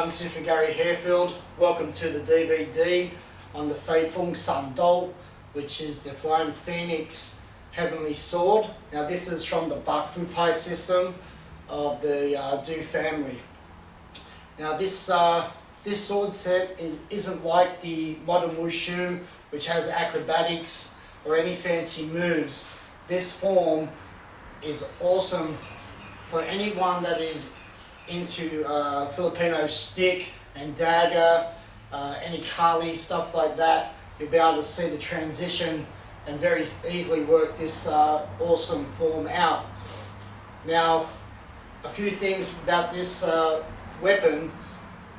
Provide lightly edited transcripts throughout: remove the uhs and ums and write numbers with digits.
I'm Sifu Garry HEARFIELD. Welcome to the DVD on the FUNG, which is the Flying Phoenix Heavenly Sword. Now this is from the Pai system of the DAO family. Now this sword set isn't like the modern wushu, which has acrobatics or any fancy moves. This form is awesome for anyone that is into Filipino stick and dagger, any kali, stuff like that. You'll be able to see the transition and very easily work this awesome form out. Now, a few things about this weapon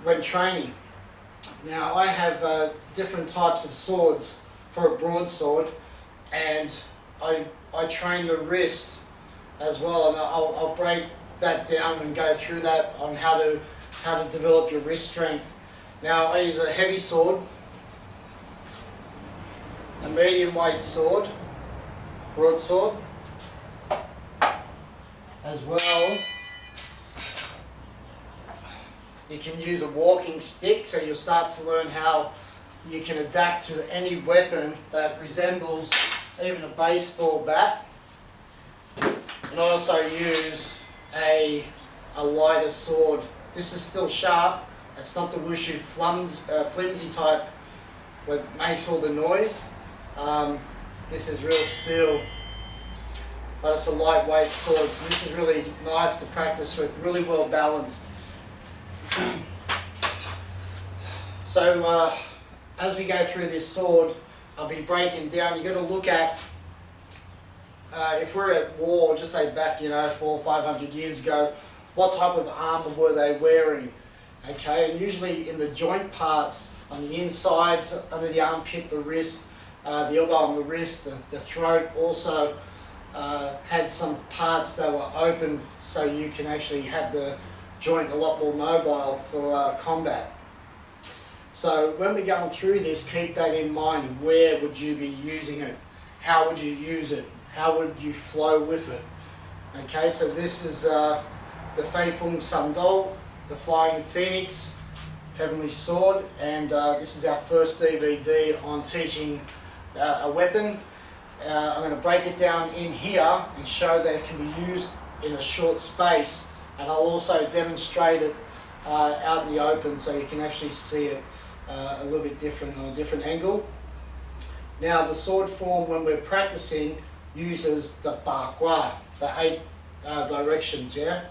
when training. Now, I have different types of swords for a broadsword, and I train the wrist as well, and I'll break that down and go through that on how to develop your wrist strength. Now I use a heavy sword, a medium weight sword, broadsword, as well. You can use a walking stick, so you'll start to learn how you can adapt to any weapon that resembles even a baseball bat. And I also use a lighter sword. This is still sharp. It's not the wushu flimsy type that makes all the noise. This is real steel, but it's a lightweight sword. So this is really nice to practice with, really well balanced. So as we go through this sword, I'll be breaking down. You've got to look at, if we're at war, just say back, 400 or 500 years ago, what type of armour were they wearing? Okay, and usually in the joint parts, on the insides, under the armpit, the wrist, the elbow on the wrist, the throat also had some parts that were open, so you can actually have the joint a lot more mobile for combat. So when we're going through this, keep that in mind. Where would you be using it? How would you use it? How would you flow with it? Okay, so this is the FUNG, the Flying Phoenix Heavenly Sword, and this is our first DVD on teaching a weapon. I'm going to break it down in here and show that it can be used in a short space, and I'll also demonstrate it out in the open so you can actually see it a little bit different on a different angle. Now the sword form, when we're practicing, uses the bakwa, the 8 directions, yeah?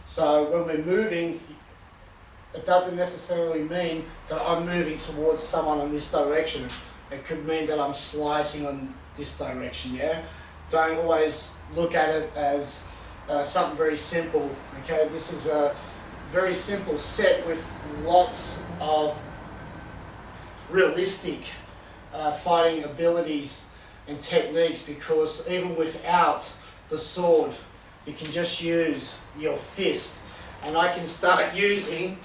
So when we're moving, it doesn't necessarily mean that I'm moving towards someone in this direction. It could mean that I'm slicing on this direction, yeah? Don't always look at it as something very simple, okay? This is a very simple set with lots of realistic fighting abilities and techniques, because even without the sword, you can just use your fist, and I can start using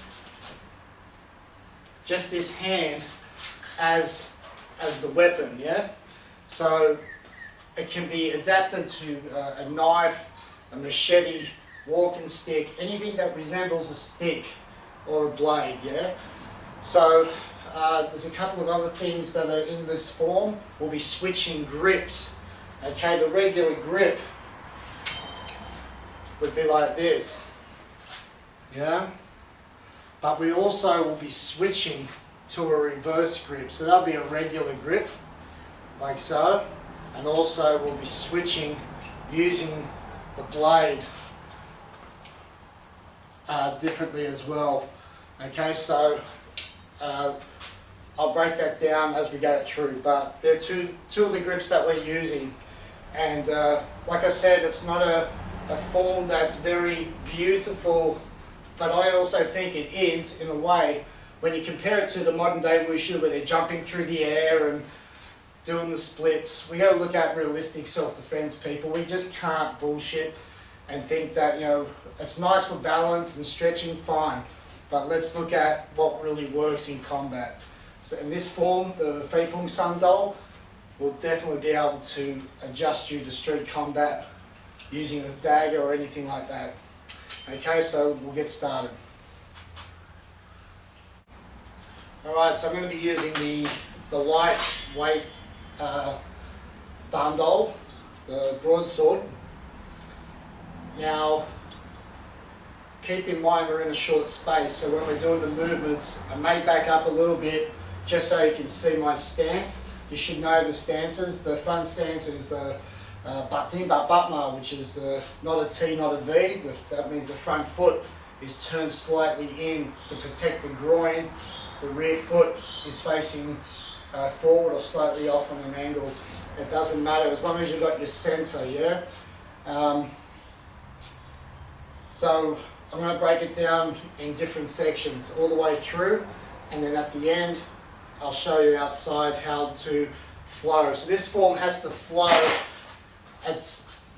just this hand as the weapon, yeah? So it can be adapted to a knife, a machete, walking stick, anything that resembles a stick or a blade, yeah? So there's a couple of other things that are in this form. We'll be switching grips. Okay, the regular grip would be like this, yeah? But we also will be switching to a reverse grip. So that'll be a regular grip, like so. And also we'll be switching using the blade differently as well. Okay, so I'll break that down as we go through, but there are two of the grips that we're using, and like I said, it's not a form that's very beautiful, but I also think it is, in a way, when you compare it to the modern day wushu where they're jumping through the air and doing the splits. We got to look at realistic self-defense, people. We just can't bullshit and think that, it's nice for balance and stretching, fine, but let's look at what really works in combat. So in this form, the FUNG will definitely be able to adjust you to street combat using a dagger or anything like that. Okay, so we'll get started. Alright, so I'm going to be using the lightweight dandol, the broadsword. Now, keep in mind we're in a short space, so when we're doing the movements, I may back up a little bit just so you can see my stance. You should know the stances. The front stance is the batna, which is not a T, not a V. That means the front foot is turned slightly in to protect the groin. The rear foot is facing forward or slightly off on an angle. It doesn't matter as long as you've got your center, yeah? So I'm going to break it down in different sections all the way through, and then at the end I'll show you outside how to flow. So this form has to flow.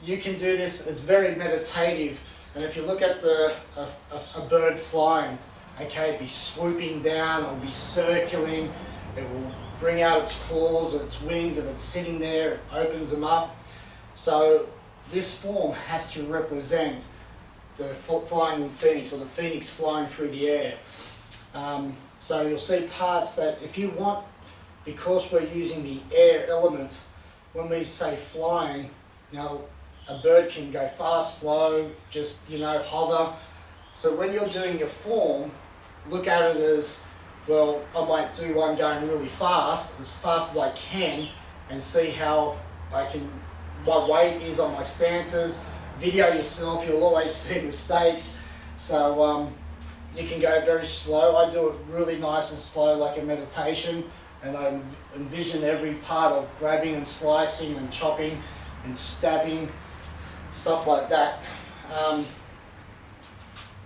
You can do this, it's very meditative, and if you look at a bird flying, okay, it'll be swooping down, it'll be circling, it will bring out its claws or its wings. If it's sitting there, it opens them up. So this form has to represent the flying phoenix, or the phoenix flying through the air. So you'll see parts that if you want, because we're using the air element, when we say flying, now a bird can go fast, slow, just, hover. So when you're doing your form, look at it as, well, I might do one going really fast as I can, and see how my weight is on my stances. Video yourself, you'll always see mistakes. So you can go very slow. I do it really nice and slow, like a meditation, and I envision every part of grabbing and slicing and chopping and stabbing, stuff like that.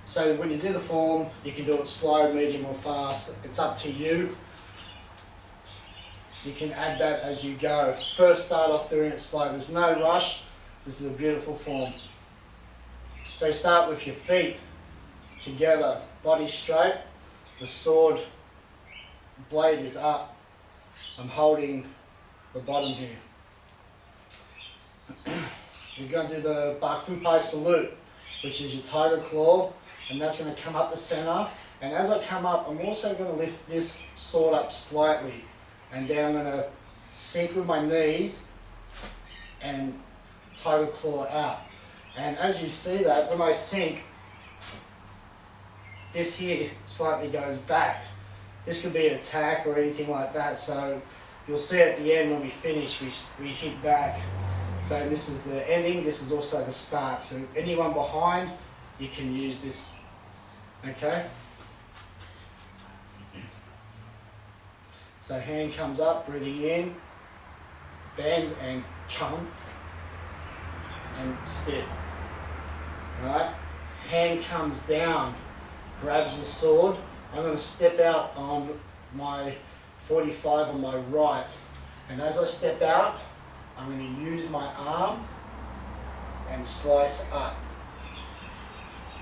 So when you do the form, you can do it slow, medium or fast. It's up to you. You can add that as you go. First start off doing it slow. There's no rush. This is a beautiful form. So start with your feet together, body straight. The sword blade is up. I'm holding the bottom here. You're going to do the Bakfupai salute, which is your tiger claw, and that's going to come up the center. And as I come up, I'm also going to lift this sword up slightly, and then I'm going to sink with my knees and tiger claw out. And as you see that, when I sink, this here slightly goes back. This could be an attack or anything like that, so you'll see at the end when we finish, we hit back. So this is the ending, this is also the start. So anyone behind, you can use this, okay? So hand comes up, breathing in, bend and chum, and spit, right? Hand comes down, grabs the sword. I'm going to step out on my 45 on my right, and as I step out, I'm going to use my arm and slice up,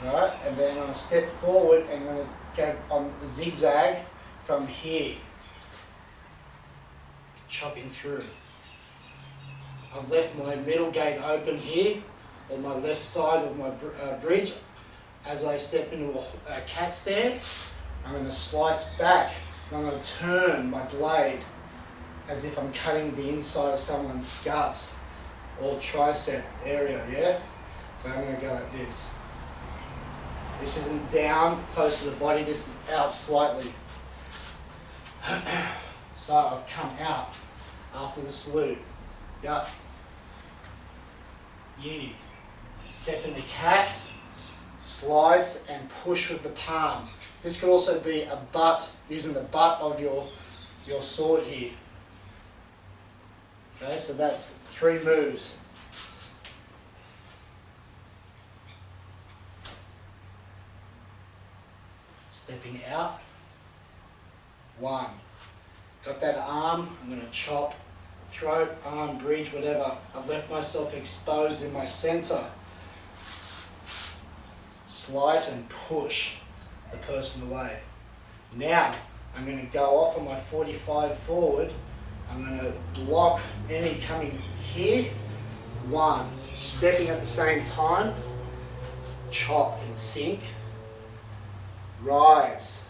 right? And then I'm going to step forward and I'm going to go on the zigzag from here, chopping through. I've left my middle gate open here, on my left side of my bridge. As I step into a cat stance, I'm going to slice back, and I'm going to turn my blade as if I'm cutting the inside of someone's guts or tricep area, yeah? So I'm going to go like this. This isn't down close to the body, this is out slightly. So I've come out after the salute. Yup. Yeah. Step in the cat, slice and push with the palm. This could also be a butt, using the butt of your sword here. Okay, so that's 3 moves. Stepping out. 1. Got that arm, I'm going to chop, throat, arm, bridge, whatever. I've left myself exposed in my center. Slice and push the person away. Now, I'm going to go off on my 45 forward. I'm going to block any coming here. 1. Stepping at the same time. Chop and sink. Rise.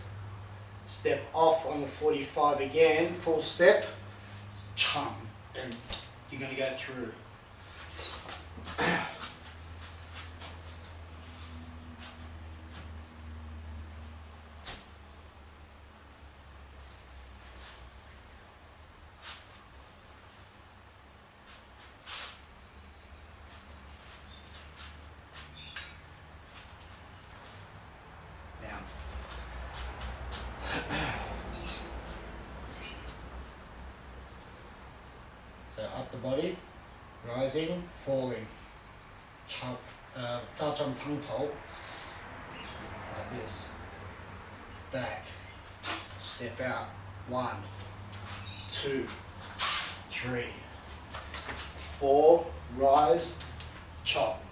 step off on the 45 again, full step, chum, and you're going to go through. So up the body, rising, falling, fa chong tang tou, like this, back, step out, 1, 2, 3, 4, rise, chop.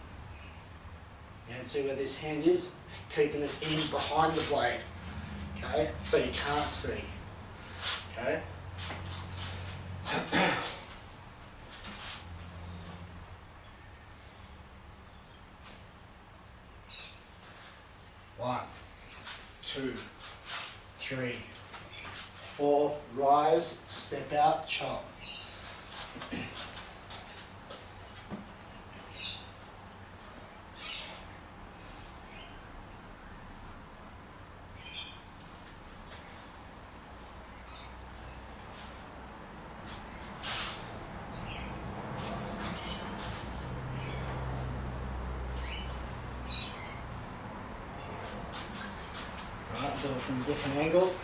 You can see where this hand is, keeping it in behind the blade, okay, so you can't see, okay. One, 2, 3, 4, rise, step out, chop. Right, do it from a different angle.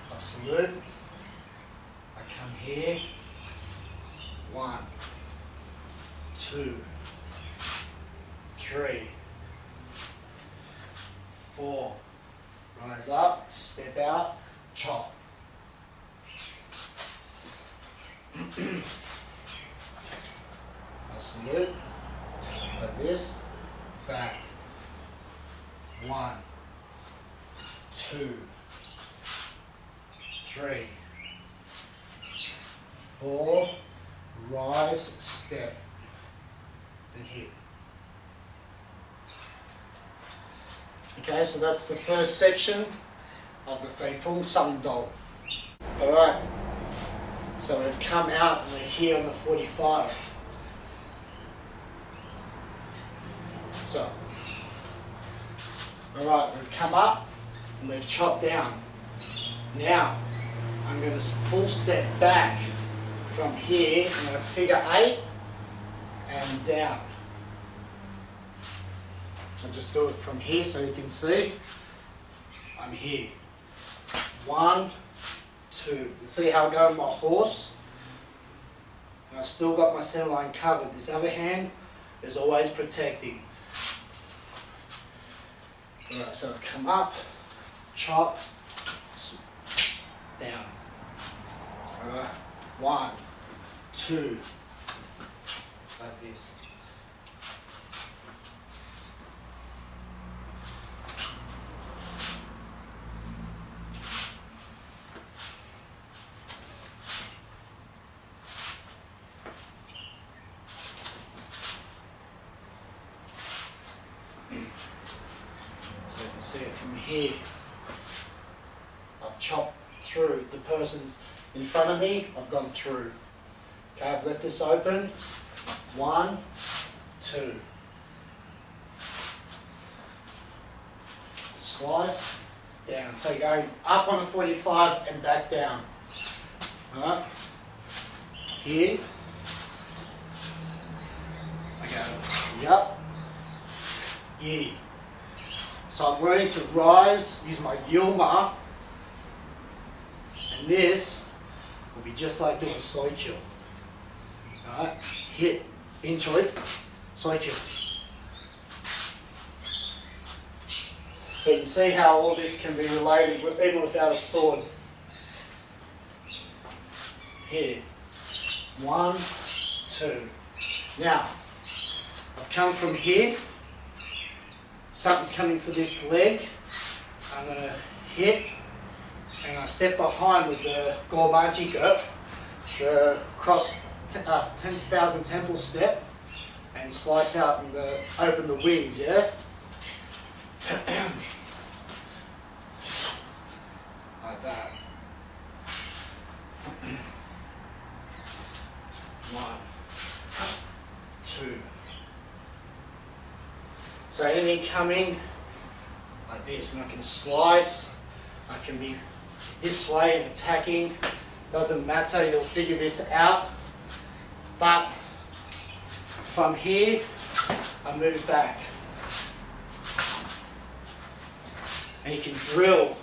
Absolute. I come here. 1, 2, 3, 4. Rise up, step out, chop. Absolute. Like this. Back. 1, 2, 3, 4, rise, step, then hit. Okay, so that's the first section of the FEI SUNN DAO. Alright, so we've come out and we're here on the 45. So, alright, we've come up and we've chopped down. Now, I'm going to full step back from here. I'm going to figure 8 and down. I'll just do it from here so you can see. I'm here. 1, 2. You see how I go on my horse? And I've still got my center line covered. This other hand is always protecting. Alright, so I've come up, chop, down. Alright, 1, 2, like this. So you can see it from here. I've chopped through the person's in front of me, I've gone through. Okay, I've left this open. 1, 2. Slice, down. So you're going up on the 45 and back down. Alright. Here. I go, yup. Yeah. So I'm learning to rise, use my Yilma. And this will be just like doing a slow kill. Alright, hit into it, slow kill. So you can see how all this can be related even without a sword. Here, 1, 2. Now, I've come from here, something's coming for this leg, I'm going to hit, and I step behind with the Gormajika, the cross 10,000 temple step, and slice out and open the wings, yeah? 1, 2. So anything coming like this, and I can slice, I can be this way and attacking, doesn't matter, you'll figure this out. But from here, I move back. And you can drill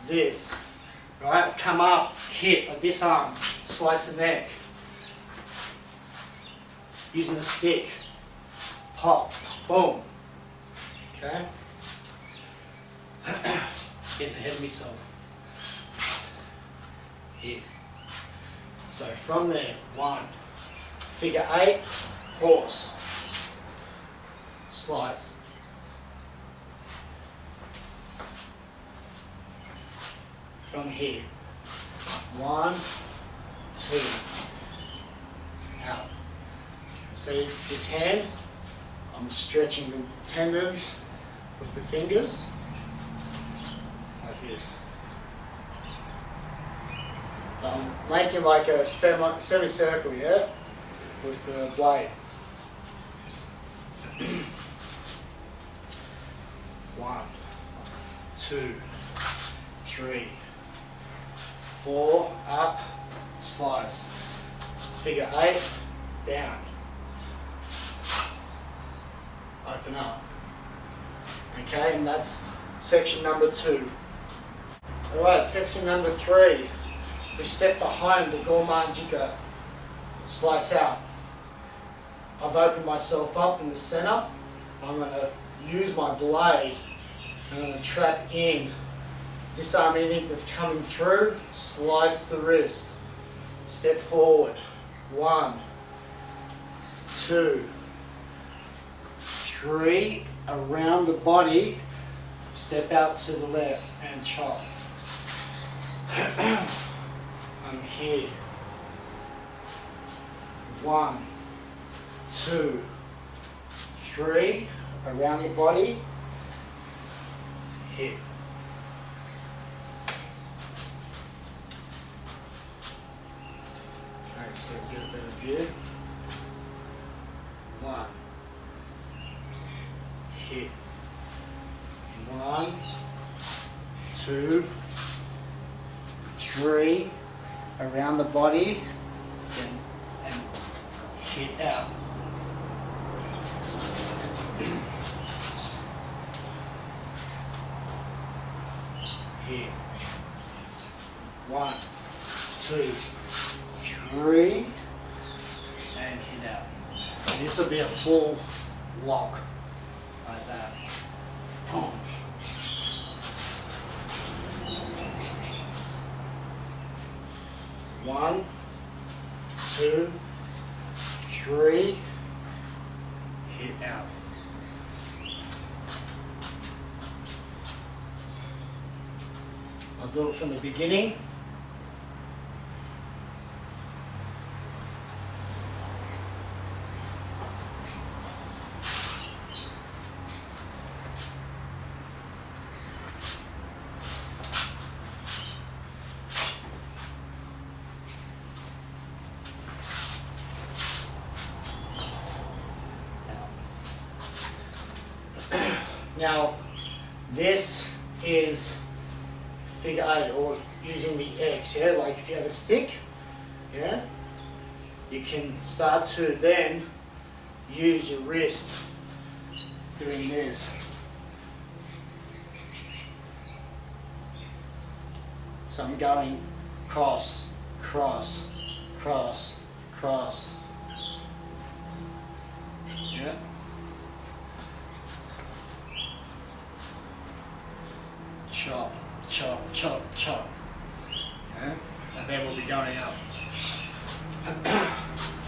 this, right? I've come up, hit at this arm, slice the neck. Using the stick, pop, boom. Okay? Getting ahead of myself. Here. So from there, 1, figure 8, horse, slice. From here, 1, 2, out. See this hand? I'm stretching the tendons with the fingers, like this. I'm making like a semicircle, yeah, with the blade. 1, 2, 3, 4, up, slice. Figure 8, down. Open up. Okay, and that's section number 2. Alright, section number 3. We step behind the Gorman Jika, slice out. I've opened myself up in the center. I'm going to use my blade. I'm going to trap in, disarm anything that's coming through, slice the wrist. Step forward. 1, 2, 3, around the body, step out to the left and chop. I'm here. 1, 2, 3, around the body, hit. Okay, so get a better view. 1, hit. 1, 2, 3, around the body, and hit out. Here. 1, 2, 3, and hit out. And this will be a full lock, like that. Boom. One, 2, 3, hit out. I'll do it from the beginning. Now, this is figure 8, or using the X, yeah? Like if you have a stick, yeah? You can start to then use your wrist doing this. So I'm going cross, cross, cross, cross. Yeah? Chop, chop, chop, chop. Yeah? And then we'll be going up.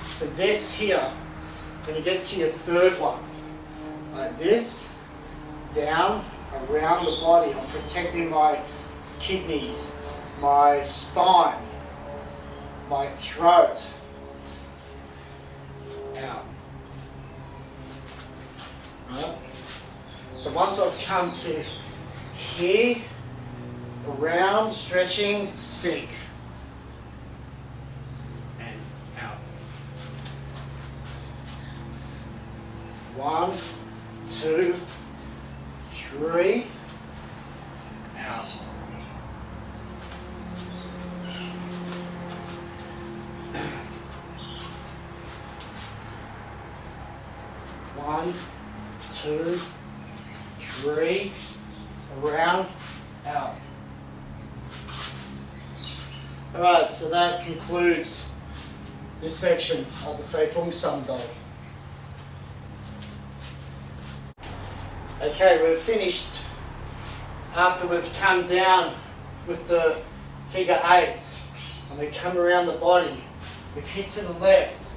So this here, when you get to your third one, like this, down, around the body, I'm protecting my kidneys, my spine, my throat, out. Right? So once I've come to here, around, stretching, sink, and out. 1, 2, 3, out. One, 2, 3, around, out. Alright, so that concludes this section of the Fei Fung Sun Dao. Okay, we've finished after we've come down with the figure eights and we come around the body. We've hit to the left.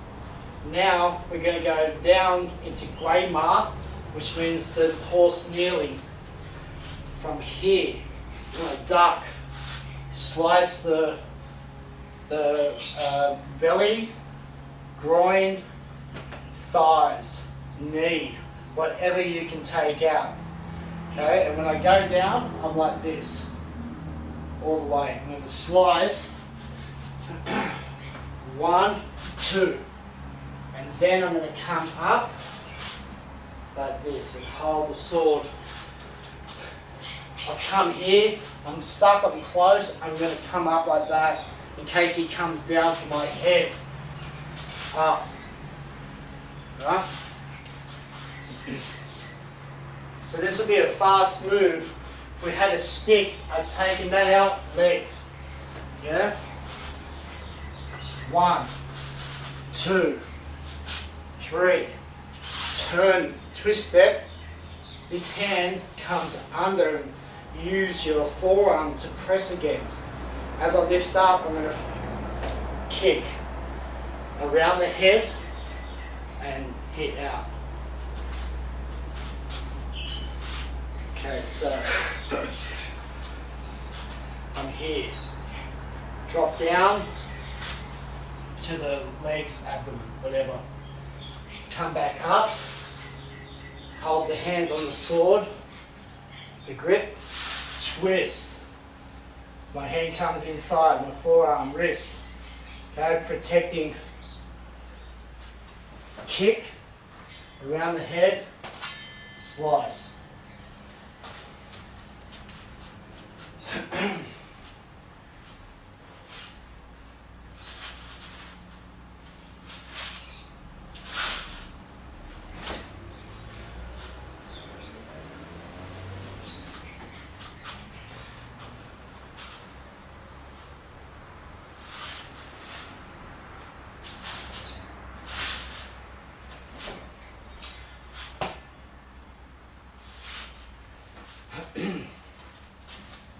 Now we're going to go down into Gui Ma, which means the horse kneeling. From here, we're going to duck, slice the belly, groin, thighs, knee, whatever you can take out. Okay, and when I go down, I'm like this, all the way. I'm going to slice, 1, 2, and then I'm going to come up like this and hold the sword. I'll come here, I'm stuck, I'm close, I'm going to come up like that in case he comes down to my head. Up. Right? So this will be a fast move. If we had a stick, I've taken that out, legs. Yeah? 1, 2, 3. Turn, twist it. This hand comes under and use your forearm to press against. As I lift up, I'm going to kick around the head and hit out. Okay, so I'm here. Drop down to the legs, abdomen, whatever. Come back up. Hold the hands on the sword, the grip, twist. My hand comes inside, my forearm, wrist. Okay, protecting. Kick around the head, slice.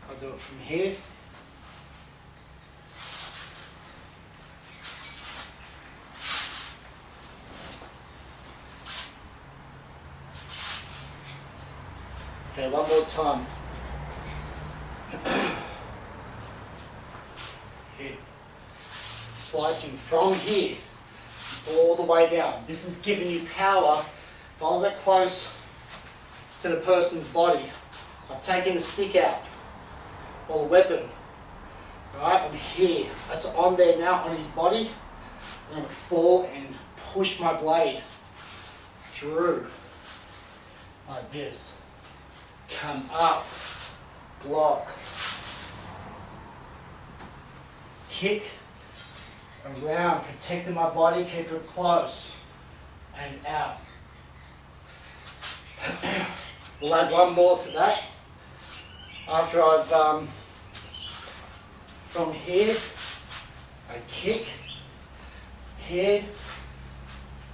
I'll do it from here. Okay, one more time. Here. Slicing from here all the way down. This is giving you power. If I was that close to the person's body, I've taken the stick out, or the weapon, right? I'm here. That's on there now, on his body. I'm going to fall and push my blade through, like this. Come up, block, kick, around, protecting my body, keep it close, and out. We'll add one more to that. After I've, from here, I kick, here,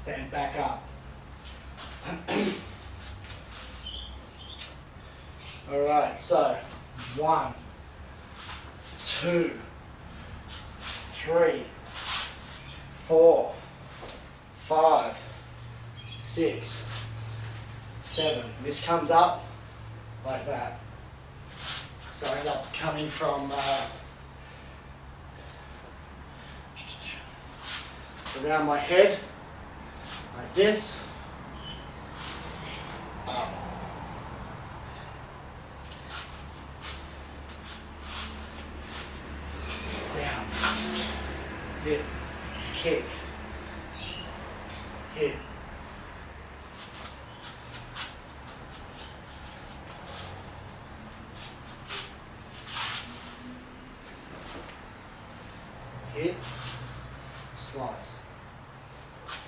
then back up. Alright, so 1, 2, 3, 4, 5, 6, 7. This comes up like that. So I end up coming from around my head, like this, up. Down, hit, kick, hit,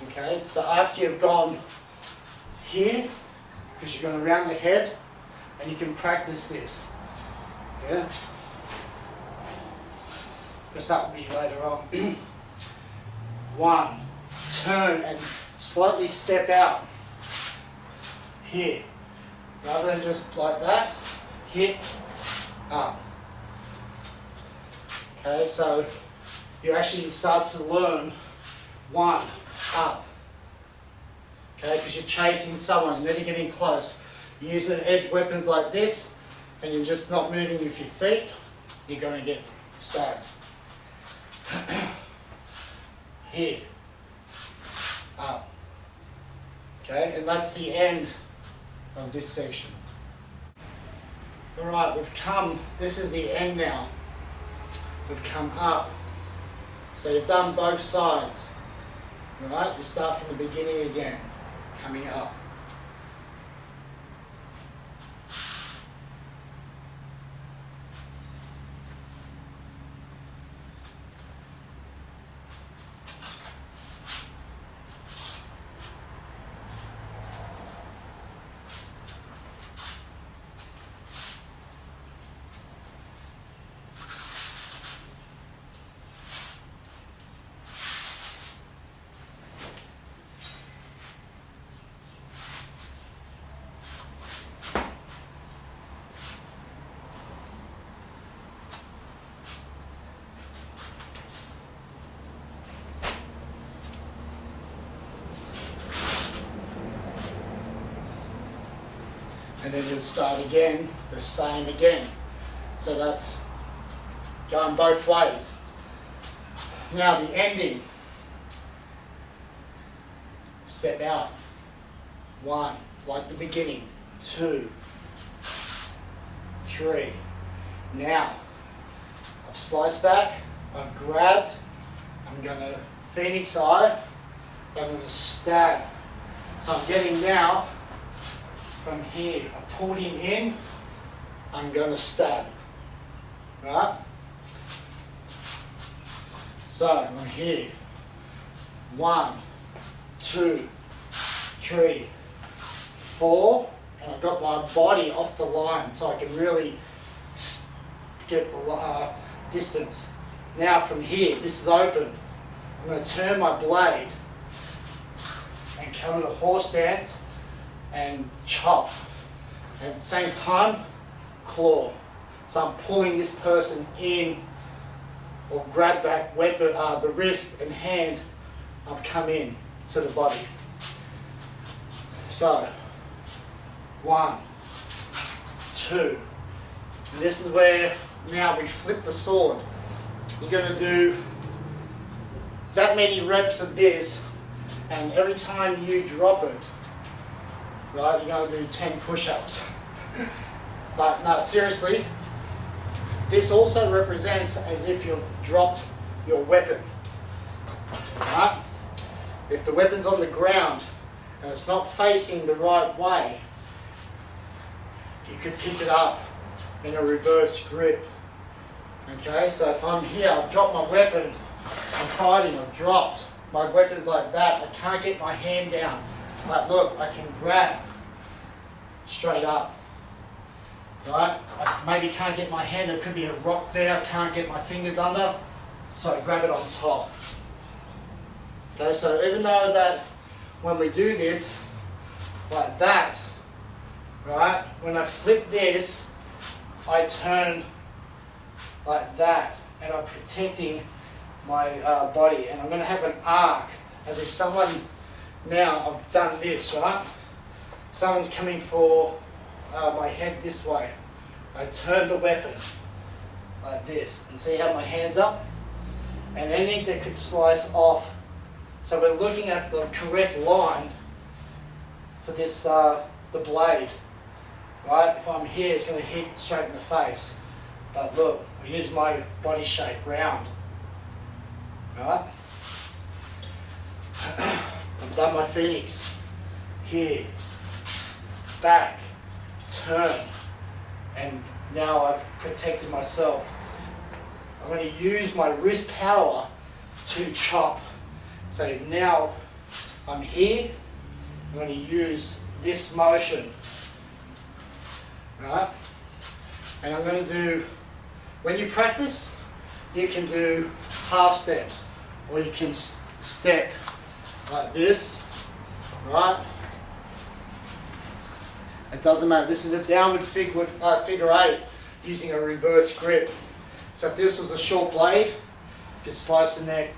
Okay, so after you've gone here, because you're going around the head, and you can practice this. Yeah? Because that will be later on. 1, turn and slightly step out. Here. Rather than just like that, hit, up. Okay, so you actually start to learn 1, up. Okay, because you're chasing someone and then you're getting close. You're using edge weapons like this and you're just not moving with your feet, you're going to get stabbed. Here, up. Okay, and that's the end of this section. Alright, this is the end now. We've come up. So you've done both sides. Alright, you start from the beginning again, coming up. And then you'll start again, the same again. So that's going both ways. Now the ending. Step out. 1, like the beginning. 2, 3. Now, I've sliced back, I've grabbed, I'm going to Phoenix Eye, I'm going to stab. So I'm getting now, from here, I've pulled him in, I'm going to stab, right? So I'm here, 1, 2, 3, 4, and I've got my body off the line so I can really get the distance. Now from here, this is open, I'm going to turn my blade and come in a horse stance and chop. At the same time, claw. So I'm pulling this person in, or grab that weapon, the wrist and hand, I've come in to the body. So, 1, 2. And this is where now we flip the sword. You're going to do that many reps of this, and every time you drop it, right, you're going to do 10 push-ups. But no, seriously, this also represents as if you've dropped your weapon. Right? If the weapon's on the ground and it's not facing the right way, you could pick it up in a reverse grip. Okay, so if I'm here, I've dropped my weapon, I'm fighting, I've dropped. My weapon's like that, I can't get my hand down. But look, I can grab straight up. Right? I maybe can't get my hand, there could be a rock there, I can't get my fingers under, so I grab it on top. Okay, so even though that when we do this, like that, right, when I flip this, I turn like that, and I'm protecting my body, and I'm going to have an arc, as if someone, now I've done this, right, someone's coming for my head this way. I turn the weapon like this, and see how my hand's up, and anything that could slice off. So we're looking at the correct line for this, the blade, right? If I'm here, it's going to hit straight in the face. But look, I use my body shape round, right? I've done my Phoenix, here, back, turn, and now I've protected myself. I'm going to use my wrist power to chop. So now I'm here, I'm going to use this motion, right? And I'm going to do, when you practice, you can do half steps, or you can step like this, right? It doesn't matter. This is a downward figure 8 using a reverse grip. So if this was a short blade, you could slice the neck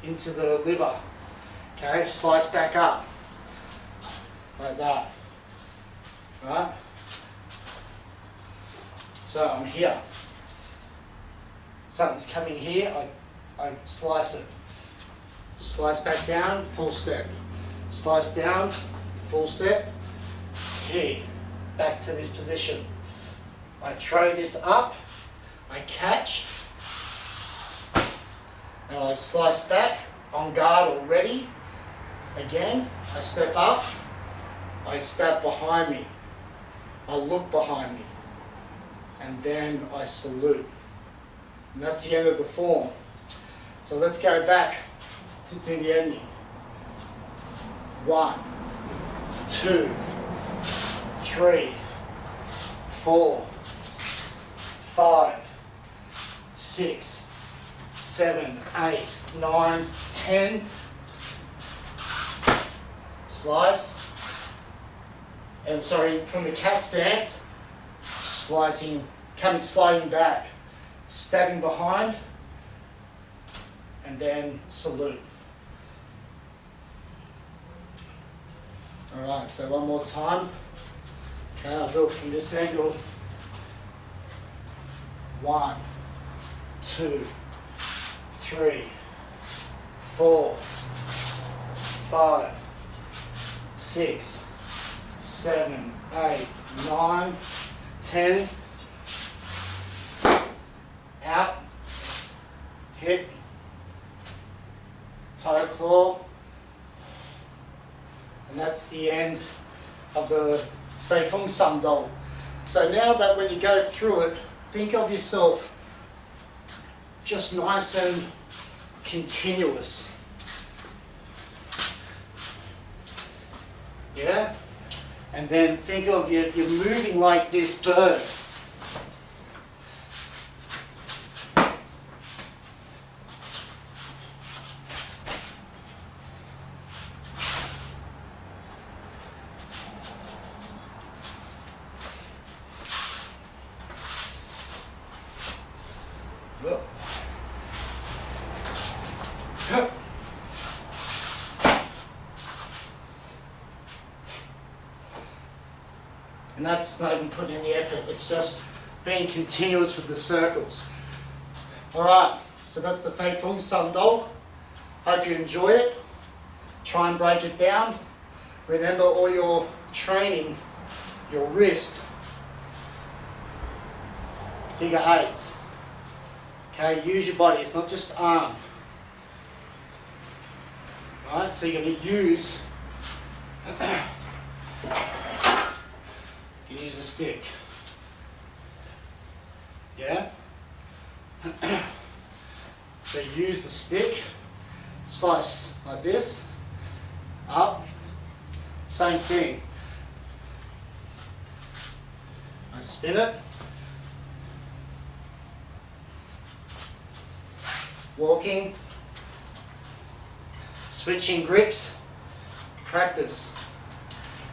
into the liver. Okay, slice back up like that. Right? So I'm here. Something's coming here, I slice it. Slice back down, full step. Slice down, full step. Here, back to this position. I throw this up, I catch, and I slice back, on guard already. Again, I step up, I stab behind me, I look behind me, and then I salute. And that's the end of the form. So let's go back to do the ending. 1, 2, 3, 4, 5, 6, 7, 8, 9, 10. Slice. And sorry, from the cat stance, slicing, sliding back, stabbing behind, and then salute. Alright, so one more time. Okay, I'll do it from this angle. 1, 2, 3, 4, 5, 6, 7, 8, 9, 10. Out, hit, toe claw, and that's the end of the FEI SUNN DAO. So now that when you go through it, think of yourself just nice and continuous. Yeah? And then think of you're moving like this bird. And that's not even putting any effort, it's just being continuous with the circles. Alright, so that's the FEI SUNN DAO. Hope you enjoy it. Try and break it down. Remember all your training, your wrist, figure 8s. Okay, use your body, it's not just arm. Right, so you're going to use you use a stick. Yeah? So use the stick, slice like this, up, same thing. I spin it, walking, switching grips, practice.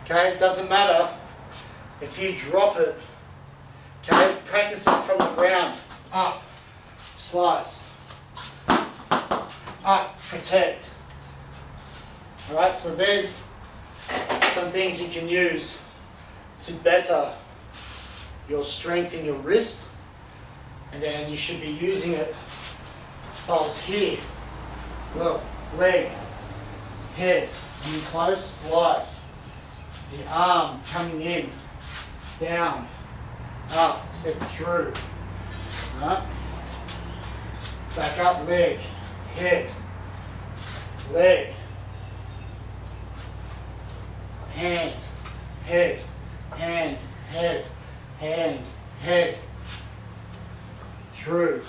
Okay, it doesn't matter if you drop it, okay, practice it from the ground, up, slice, up, protect. Alright, so there's some things you can use to better your strength in your wrist, and then you should be using it if I was here. Look, leg, head, in close, slice, the arm coming in, down, up, step through, right? Back up, leg, head, leg, hand, head, hand, head, hand, head, through,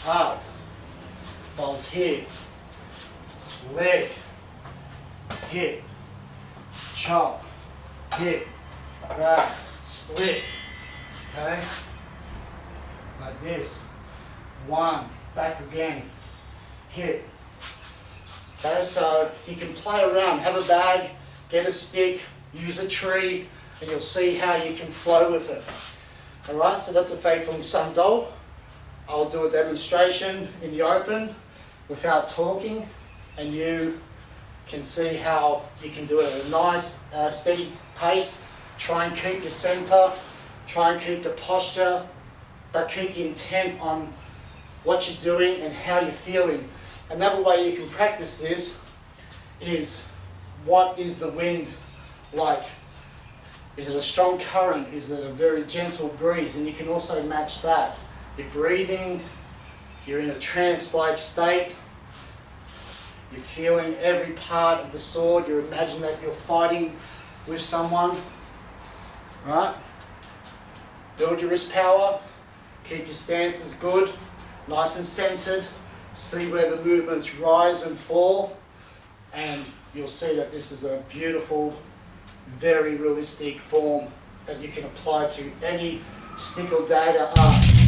up, falls here, leg, hit, chop, hit, grab, split, okay? Like this. One, back again, hit. Okay, so you can play around, have a bag, get a stick, use a tree, and you'll see how you can flow with it. Alright, so that's a FEI FUNG SUNN DAO. I'll do a demonstration in the open without talking, and you can see how you can do it at a nice, steady pace. Try and keep your center, try and keep the posture, but keep the intent on what you're doing and how you're feeling. Another way you can practice this is, what is the wind like? Is it a strong current? Is it a very gentle breeze? And you can also match that. You're breathing, you're in a trance-like state, you're feeling every part of the sword, you imagine that you're fighting with someone, right? Build your wrist power, keep your stances good, nice and centered, see where the movements rise and fall, and you'll see that this is a beautiful, very realistic form that you can apply to any stick or data art.